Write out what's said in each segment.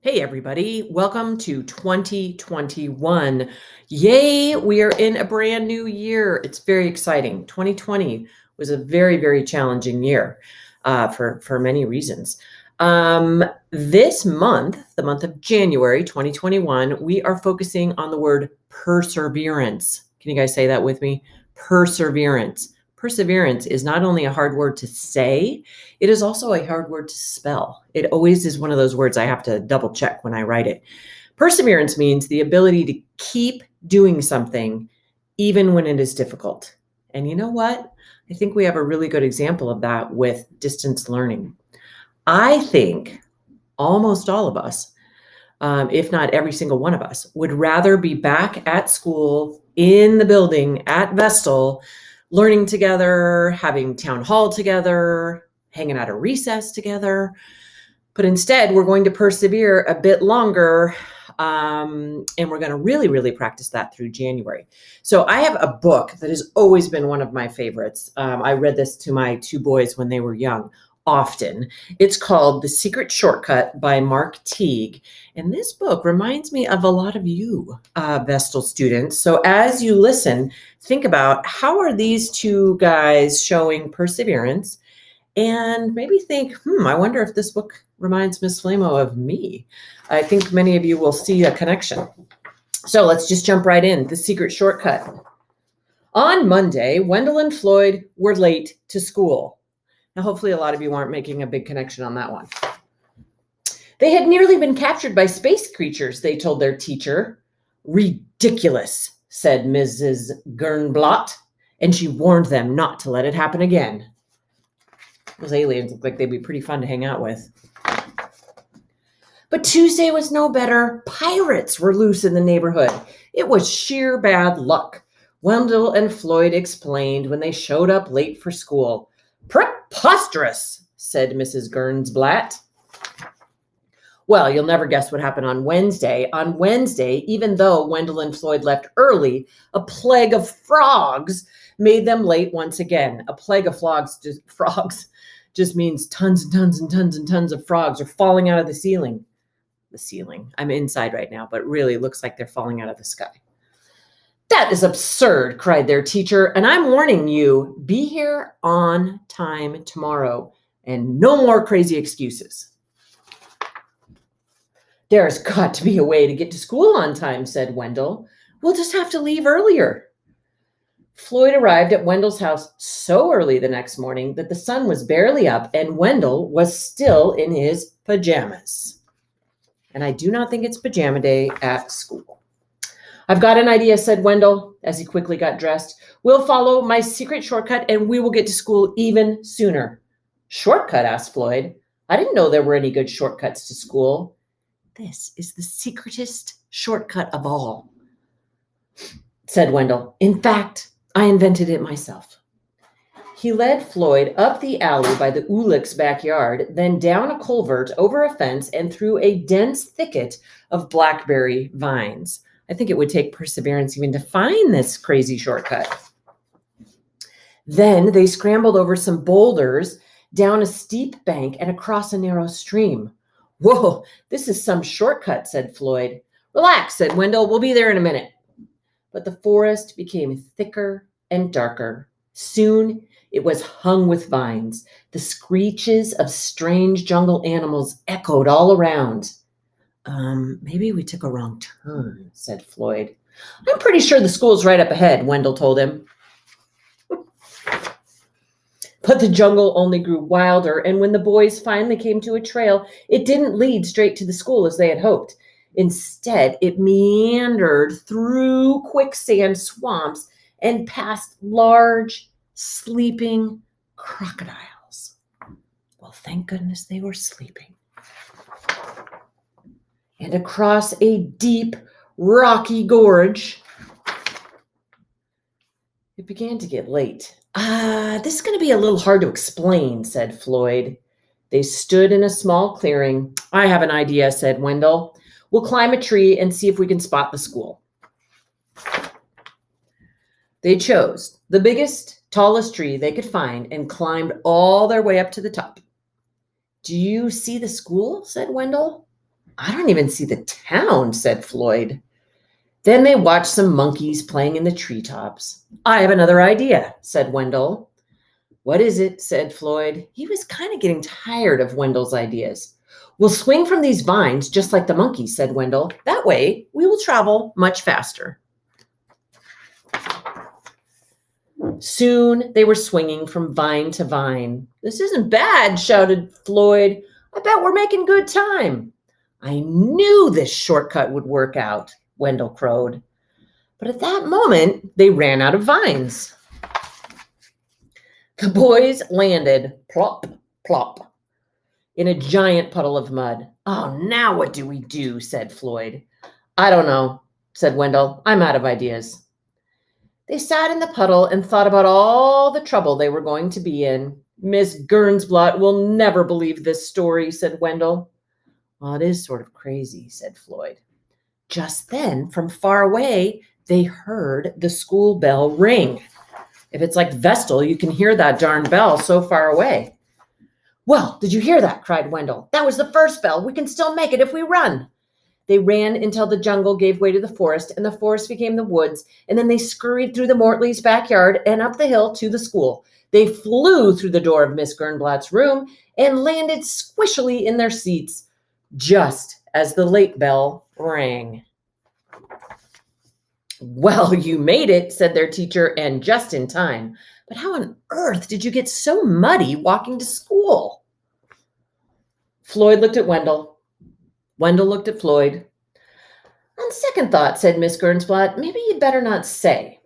Hey, everybody. Welcome to 2021. Yay, we are in a brand new year. It's very exciting. 2020 was a very, very challenging year for many reasons. This month, the month of January 2021, we are focusing on the word perseverance. Can you guys say that with me? Perseverance. Perseverance is not only a hard word to say, it is also a hard word to spell. It always is one of those words I have to double check when I write it. Perseverance means the ability to keep doing something even when it is difficult. And you know what? I think we have a really good example of that with distance learning. I think almost all of us, if not every single one of us, would rather be back at school in the building at Vestal, learning together, having town hall together, hanging out at recess together. But instead, we're going to persevere a bit longer. And we're going to really, really practice that through January. So I have a book that has always been one of my favorites. I read this to my two boys when they were young often. It's called The Secret Shortcut by Mark Teague. And this book reminds me of a lot of you, Vestal students. So as you listen, think about how are these two guys showing perseverance? And maybe think, I wonder if this book reminds Miss Flamo of me. I think many of you will see a connection. So let's just jump right in. The Secret Shortcut. On Monday, Wendell and Floyd were late to school. Now, hopefully a lot of you aren't making a big connection on that one. They had nearly been captured by space creatures, they told their teacher. Ridiculous, said Mrs. Gernblot, and she warned them not to let it happen again. Those aliens look like they'd be pretty fun to hang out with. But Tuesday was no better. Pirates were loose in the neighborhood. It was sheer bad luck, Wendell and Floyd explained when they showed up late for school. Preposterous, said Mrs. Gernblot. Well, you'll never guess what happened on Wednesday. On Wednesday, even though Wendell and Floyd left early, a plague of frogs made them late once again. A plague of frogs just means tons and tons and tons and tons of frogs are falling out of the ceiling. The ceiling. I'm inside right now, but it really looks like they're falling out of the sky. That is absurd, cried their teacher, and I'm warning you, be here on time tomorrow, and no more crazy excuses. There's got to be a way to get to school on time, said Wendell. We'll just have to leave earlier. Floyd arrived at Wendell's house so early the next morning that the sun was barely up and Wendell was still in his pajamas. And I do not think it's pajama day at school. I've got an idea, said Wendell as he quickly got dressed. We'll follow my secret shortcut and we will get to school even sooner. Shortcut? Asked Floyd. I didn't know there were any good shortcuts to school. This is the secretest shortcut of all, said Wendell. In fact, I invented it myself. He led Floyd up the alley by the Ulick's backyard, then down a culvert, over a fence, and through a dense thicket of blackberry vines. I think it would take perseverance even to find this crazy shortcut. Then they scrambled over some boulders, down a steep bank, and across a narrow stream. Whoa, this is some shortcut, said Floyd. Relax, said Wendell. We'll be there in a minute. But the forest became thicker and darker. Soon it was hung with vines. The screeches of strange jungle animals echoed all around. Maybe we took a wrong turn, said Floyd. I'm pretty sure the school's right up ahead, Wendell told him. But the jungle only grew wilder, and when the boys finally came to a trail, it didn't lead straight to the school as they had hoped. Instead, it meandered through quicksand swamps and past large, sleeping crocodiles. Well, thank goodness they were sleeping. And across a deep, rocky gorge, it began to get late. This is going to be a little hard to explain, said Floyd. They stood in a small clearing. I have an idea, said Wendell. We'll climb a tree and see if we can spot the school. They chose the biggest, tallest tree they could find and climbed all their way up to the top. Do you see the school? Said Wendell. I don't even see the town, said Floyd. Then they watched some monkeys playing in the treetops. I have another idea, said Wendell. What is it? Said Floyd. He was kind of getting tired of Wendell's ideas. We'll swing from these vines just like the monkeys, said Wendell. That way we will travel much faster. Soon they were swinging from vine to vine. This isn't bad, shouted Floyd. I bet we're making good time. I knew this shortcut would work out, Wendell crowed. But at that moment, they ran out of vines. The boys landed, plop, plop, in a giant puddle of mud. Oh, now what do we do? Said Floyd. I don't know, said Wendell. I'm out of ideas. They sat in the puddle and thought about all the trouble they were going to be in. Miss Gernsblot will never believe this story, said Wendell. Well, it is sort of crazy, said Floyd. Just then, from far away, they heard the school bell ring. If it's like Vestal, you can hear that darn bell so far away. Well, did you hear that? Cried Wendell. That was the first bell. We can still make it if we run. They ran until the jungle gave way to the forest, and the forest became the woods, and then they scurried through the Mortleys' backyard and up the hill to the school. They flew through the door of Miss Gernblatt's room and landed squishily in their seats, just as the late bell rang. Well, you made it, said their teacher, and just in time. But how on earth did you get so muddy walking to school? Floyd looked at Wendell. Wendell looked at Floyd. On second thought, said Miss Gernsblot, maybe you'd better not say.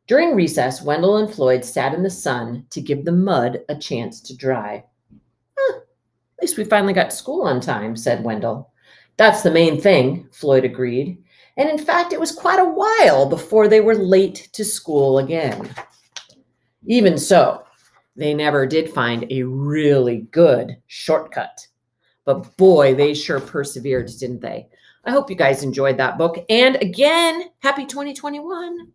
During recess, Wendell and Floyd sat in the sun to give the mud a chance to dry. At least we finally got to school on time, said Wendell. That's the main thing, Floyd agreed. And in fact, it was quite a while before they were late to school again. Even so, they never did find a really good shortcut. But boy, they sure persevered, didn't they? I hope you guys enjoyed that book. And again, happy 2021.